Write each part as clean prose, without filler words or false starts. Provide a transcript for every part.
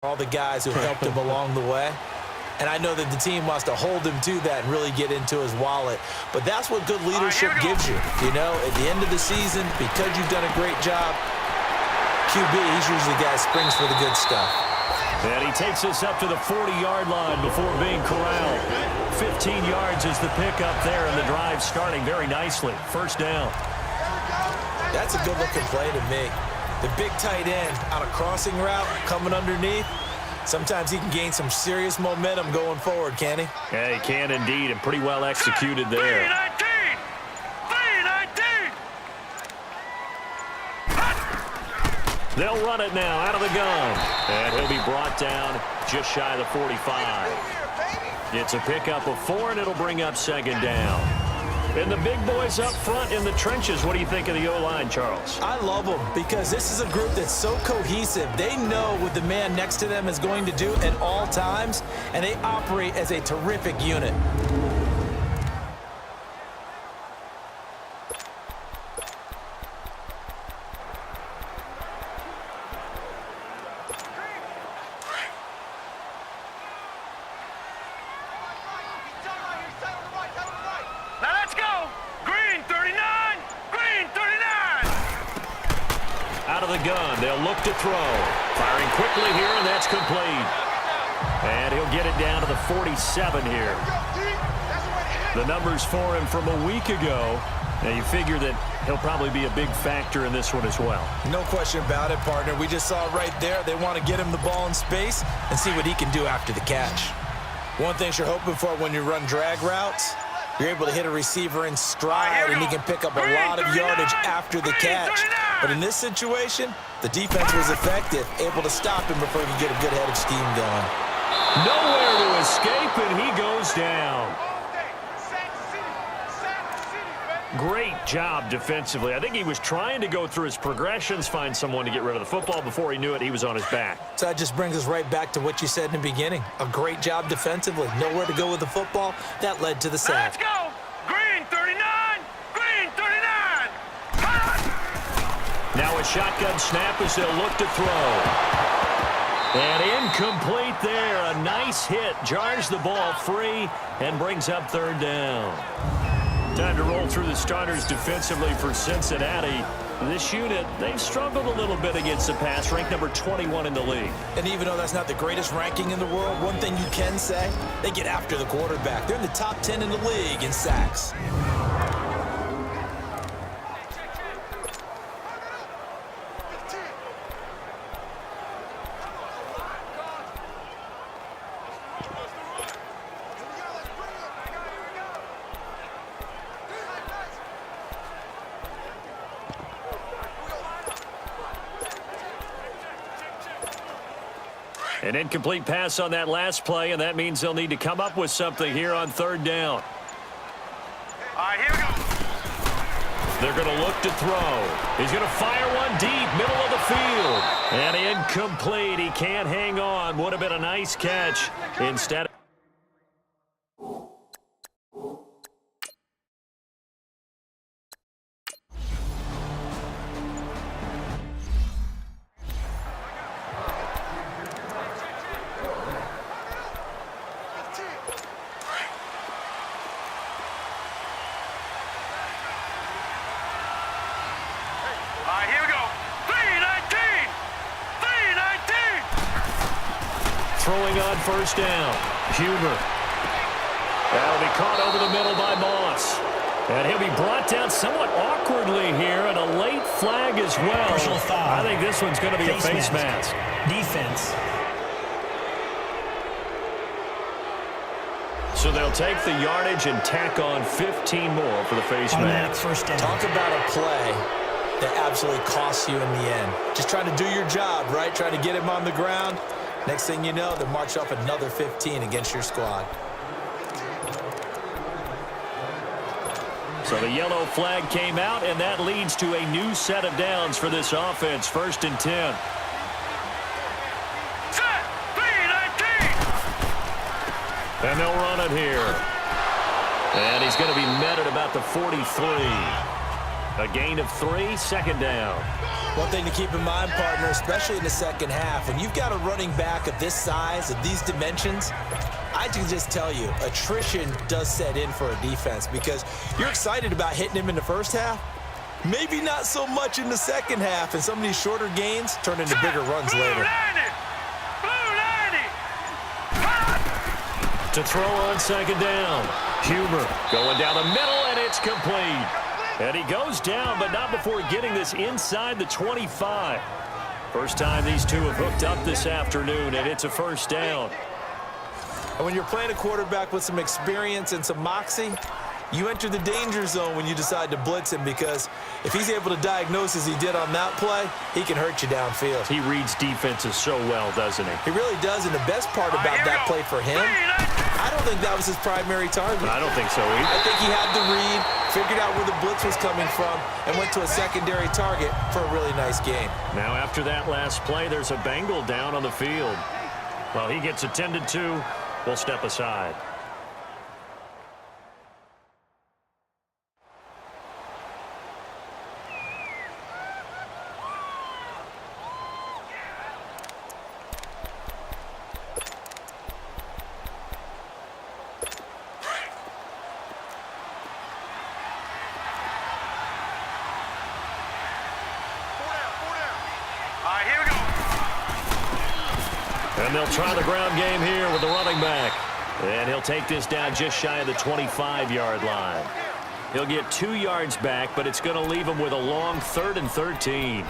all the guys who helped him along the way. And I know that the team wants to hold him to that and really get into his wallet. But that's what good leadership gives you. You know, at the end of the season, because you've done a great job, QB, he's usually the guy who springs for the good stuff. And he takes us up to the 40-yard line before being corralled. 15 yards is the pickup there, and the drive starting very nicely. First down. That's a good-looking play to me. The big tight end on a crossing route coming underneath. Sometimes he can gain some serious momentum going forward, can he? Yeah, he can indeed, and pretty well executed there. 3-19! They'll run it now out of the gun. And he'll be brought down just shy of the 45. It's a pickup of 4, and it'll bring up second down. And the big boys up front in the trenches, what do you think of the O-line, Charles? I love them because this is a group that's so cohesive. They know what the man next to them is going to do at all times, and they operate as a terrific unit. To throw. Firing quickly here, and that's complete. And he'll get it down to the 47 here. The numbers for him from a week ago. Now you figure that he'll probably be a big factor in this one as well. No question about it, partner. We just saw it right there. They want to get him the ball in space and see what he can do after the catch. One thing you're hoping for when you run drag routes, you're able to hit a receiver in stride, and he can pick up a lot of yardage after the catch. But in this situation, the defense was effective, able to stop him before he could get a good head of steam going. Nowhere to escape, and he goes down. Great job defensively. I think he was trying to go through his progressions, find someone to get rid of the football. Before he knew it, he was on his back. So that just brings us right back to what you said in the beginning. A great job defensively. Nowhere to go with the football. That led to the sack. Let's go! Green 39! Green 39! Now a shotgun snap as they'll look to throw. And incomplete there. A nice hit. Jars the ball free and brings up third down. Time to roll through the starters defensively for Cincinnati. This unit, they've struggled a little bit against the pass, ranked number 21 in the league. And even though that's not the greatest ranking in the world, one thing you can say, they get after the quarterback. They're in the top 10 in the league in sacks. An incomplete pass on that last play, and that means they'll need to come up with something here on third down. All right, here we go. They're going to look to throw. He's going to fire one deep, middle of the field. And incomplete. He can't hang on. Would have been a nice catch. Instead. Throwing on first down. Huber. That'll be caught over the middle by Moss. And he'll be brought down somewhat awkwardly here, and a late flag as well. I think this one's going to be a face mask. Defense. So they'll take the yardage and tack on 15 more for the face mask. First down. Talk about a play that absolutely costs you in the end. Just trying to do your job, right? Trying to get him on the ground. Next thing you know, they march off another 15 against your squad. So the yellow flag came out, and that leads to a new set of downs for this offense. First and 10. Set! 3-19! And they'll run it here. And he's going to be met at about the 43. A gain of 3, second down. One thing to keep in mind, partner, especially in the second half, when you've got a running back of this size, of these dimensions, I can just tell you, attrition does set in for a defense because you're excited about hitting him in the first half. Maybe not so much in the second half, and some of these shorter gains turn into bigger runs later. To throw on second down. Huber going down the middle, and it's complete. And he goes down, but not before getting this inside the 25. First time these two have hooked up this afternoon, and it's a first down. And when you're playing a quarterback with some experience and some moxie, you enter the danger zone when you decide to blitz him because if he's able to diagnose as he did on that play, he can hurt you downfield. He reads defenses so well, doesn't he? He really does, and the best part about that play for him, I don't think that was his primary target. I don't think so either. I think he had the read, figured out where the blitz was coming from, and went to a secondary target for a really nice game. Now after that last play, there's a Bengal down on the field. Well, he gets attended to. We'll step aside. And they'll try the ground game here with the running back. And he'll take this down just shy of the 25-yard line. He'll get 2 yards back, but it's going to leave him with a long 3rd and 13.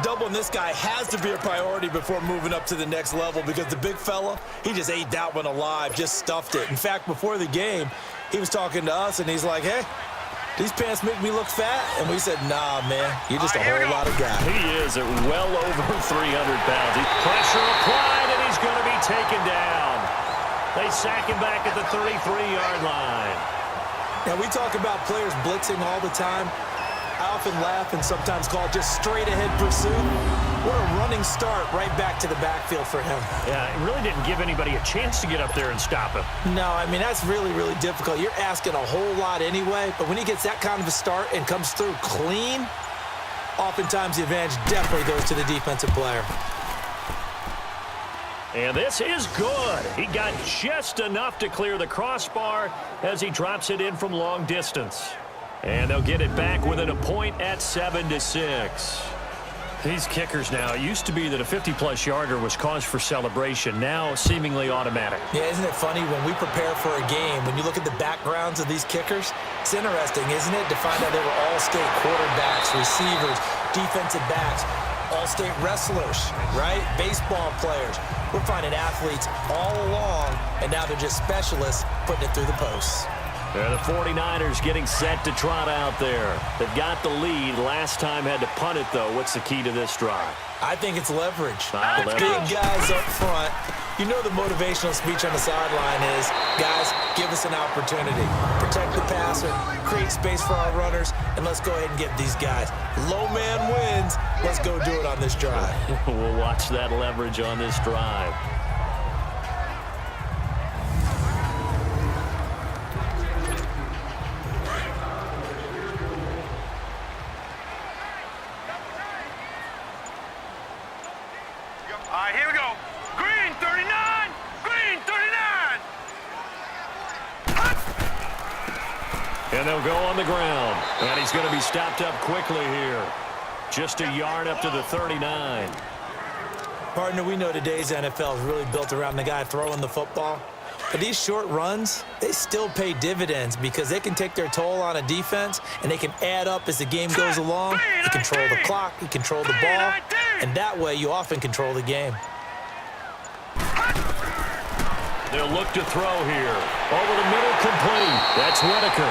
Doubling this guy has to be a priority before moving up to the next level because the big fella, he just ate that one alive, just stuffed it. In fact, before the game, he was talking to us, and he's like, hey, these pants make me look fat? And we said, nah, man, you're just a whole lot of guy. He is at well over 300 pounds. Pressure applied, and he's going to be taken down. They sack him back at the 33-yard line. Now, we talk about players blitzing all the time. I often laugh and sometimes call it just straight-ahead pursuit. What a running start right back to the backfield for him. Yeah, it really didn't give anybody a chance to get up there and stop him. No, I mean, that's really, really difficult. You're asking a whole lot anyway, but when he gets that kind of a start and comes through clean, oftentimes the advantage definitely goes to the defensive player. And this is good. He got just enough to clear the crossbar as he drops it in from long distance. And they'll get it back within a point at 7-6. These kickers now, it used to be that a 50-plus yarder was cause for celebration. Now seemingly automatic. Yeah, isn't it funny when we prepare for a game, when you look at the backgrounds of these kickers, it's interesting, isn't it, to find out they were all-state quarterbacks, receivers, defensive backs, all-state wrestlers, right? Baseball players. We're finding athletes all along, and now they're just specialists putting it through the posts. They're the 49ers getting set to trot out there. They've got the lead. Last time had to punt it, though. What's the key to this drive? I think it's leverage. Leverage. Big guys up front. You know the motivational speech on the sideline is, guys, give us an opportunity. Protect the passer, create space for our runners, and let's go ahead and get these guys. Low man wins. Let's go do it on this drive. We'll watch that leverage on this drive. All right, here we go. Green 39. Green 39. And they'll go on the ground. And he's going to be stopped up quickly here. Just a yard up to the 39. Partner, we know today's NFL is really built around the guy throwing the football. But these short runs, they still pay dividends because they can take their toll on a defense, and they can add up as the game goes along. You control the clock, you control the ball, and that way you often control the game. They'll look to throw here. Over the middle, complete. That's Whitaker.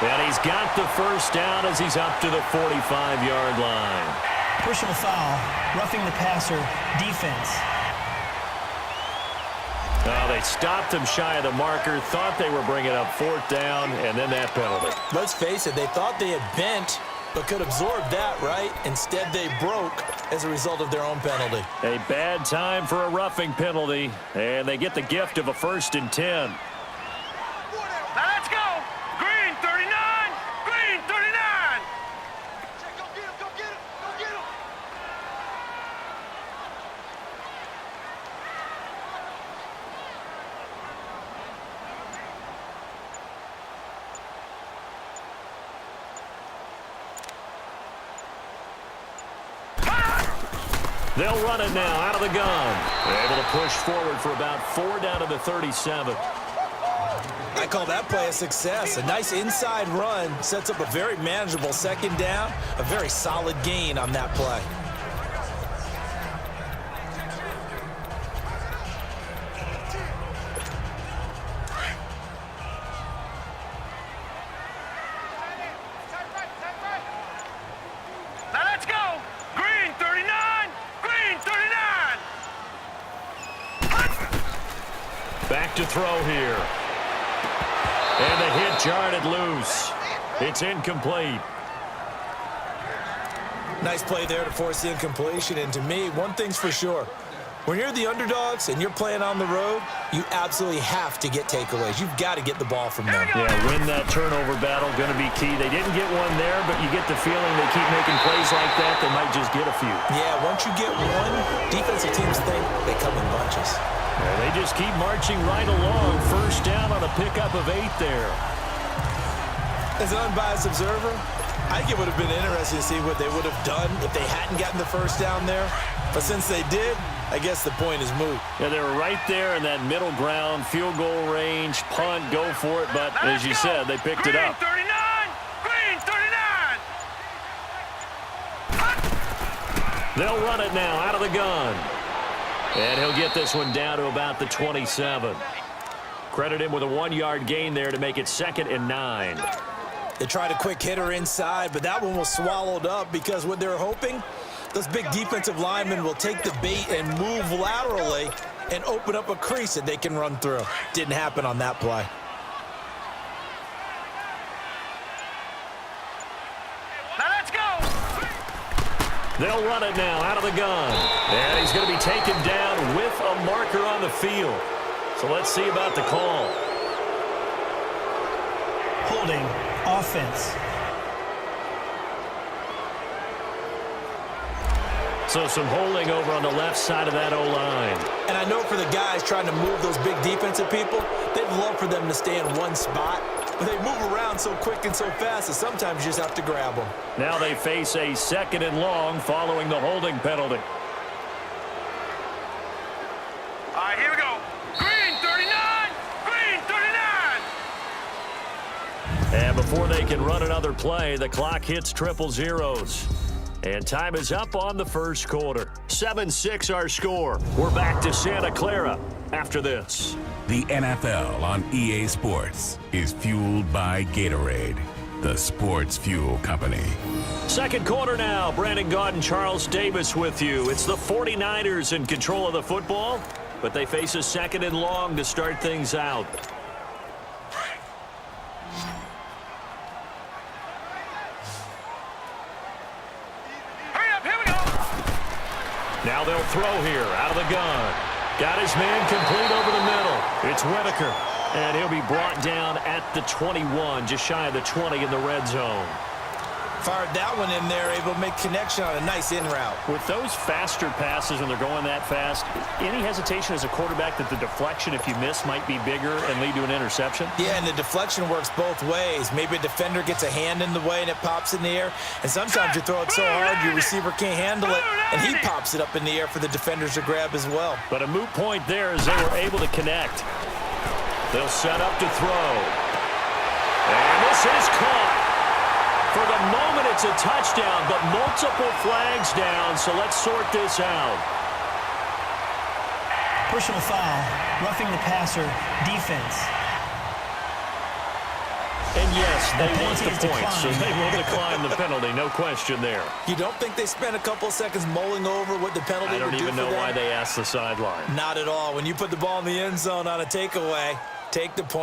And he's got the first down as he's up to the 45-yard line. Personal foul, roughing the passer, defense. They stopped him shy of the marker, thought they were bringing up 4th down, and then that penalty. Let's face it, they thought they had bent, but could absorb that, right? Instead, they broke as a result of their own penalty. A bad time for a roughing penalty, and they get the gift of a 1st and 10. Now let's go. Green 39. Green 39. They'll run it now out of the gun. They're able to push forward for about 4 down to the 37. I call that play a success. A nice inside run sets up a very manageable second down, a very solid gain on that play. Now let's go. Green 39. Green 39. Back to throw here. And the hit jarred it loose. It's incomplete. Nice play there to force the incompletion. And to me, one thing's for sure. When you're the underdogs and you're playing on the road, you absolutely have to get takeaways. You've got to get the ball from them. Yeah, win that turnover battle, going to be key. They didn't get one there, but you get the feeling they keep making plays like that, they might just get a few. Yeah, once you get one, defensive teams think they come in bunches. Yeah, they just keep marching right along. First down on a pickup of 8 there. As an unbiased observer, I think it would have been interesting to see what they would have done if they hadn't gotten the first down there. But since they did, I guess the point is moot. Yeah, they were right there in that middle ground, field goal range, punt, go for it. But as you said, they picked it up. Green 39. Green 39. They'll run it now out of the gun. And he'll get this one down to about the 27. Credit him with a 1-yard gain there to make it 2nd and 9. They tried a quick hitter inside, but that one was swallowed up because what they're hoping, those big defensive linemen will take the bait and move laterally and open up a crease that they can run through. Didn't happen on that play. Now let's go. They'll run it now out of the gun. And he's going to be taken down with a marker on the field. So let's see about the call. Holding. Offense. So some holding over on the left side of that O-line. And I know for the guys trying to move those big defensive people, they'd love for them to stay in one spot. But they move around so quick and so fast that sometimes you just have to grab them. Now they face a 2nd and long following the holding penalty. All right, here we go. Green 39. Green 39. And before they can run another play, the clock hits triple zeros. And time is up on the first quarter. 7-6 our score. We're back to Santa Clara after this. The NFL on EA Sports is fueled by Gatorade, the sports fuel company. Second quarter now. Brandon Gaud and Charles Davis with you. It's the 49ers in control of the football, but they face a 2nd and long to start things out. Now they'll throw here out of the gun. Got his man complete over the middle. It's Whitaker. And he'll be brought down at the 21, just shy of the 20 in the red zone. Fired that one in there, able to make connection on a nice in route. With those faster passes when they're going that fast, any hesitation as a quarterback that the deflection, if you miss, might be bigger and lead to an interception? Yeah, and the deflection works both ways. Maybe a defender gets a hand in the way and it pops in the air. And sometimes you throw it so hard your receiver can't handle it, and he pops it up in the air for the defenders to grab as well. But a moot point there as they were able to connect. They'll set up to throw. And this is caught. For the moment, it's a touchdown, but multiple flags down, so let's sort this out. Personal foul. Roughing the passer. Defense. And yes, they want the penalty is points, so they will decline the penalty, no question there. You don't think they spent a couple of seconds mulling over what the penalty would do for them? I don't even know why they asked the sideline. Not at all. When you put the ball in the end zone on a takeaway, take the point.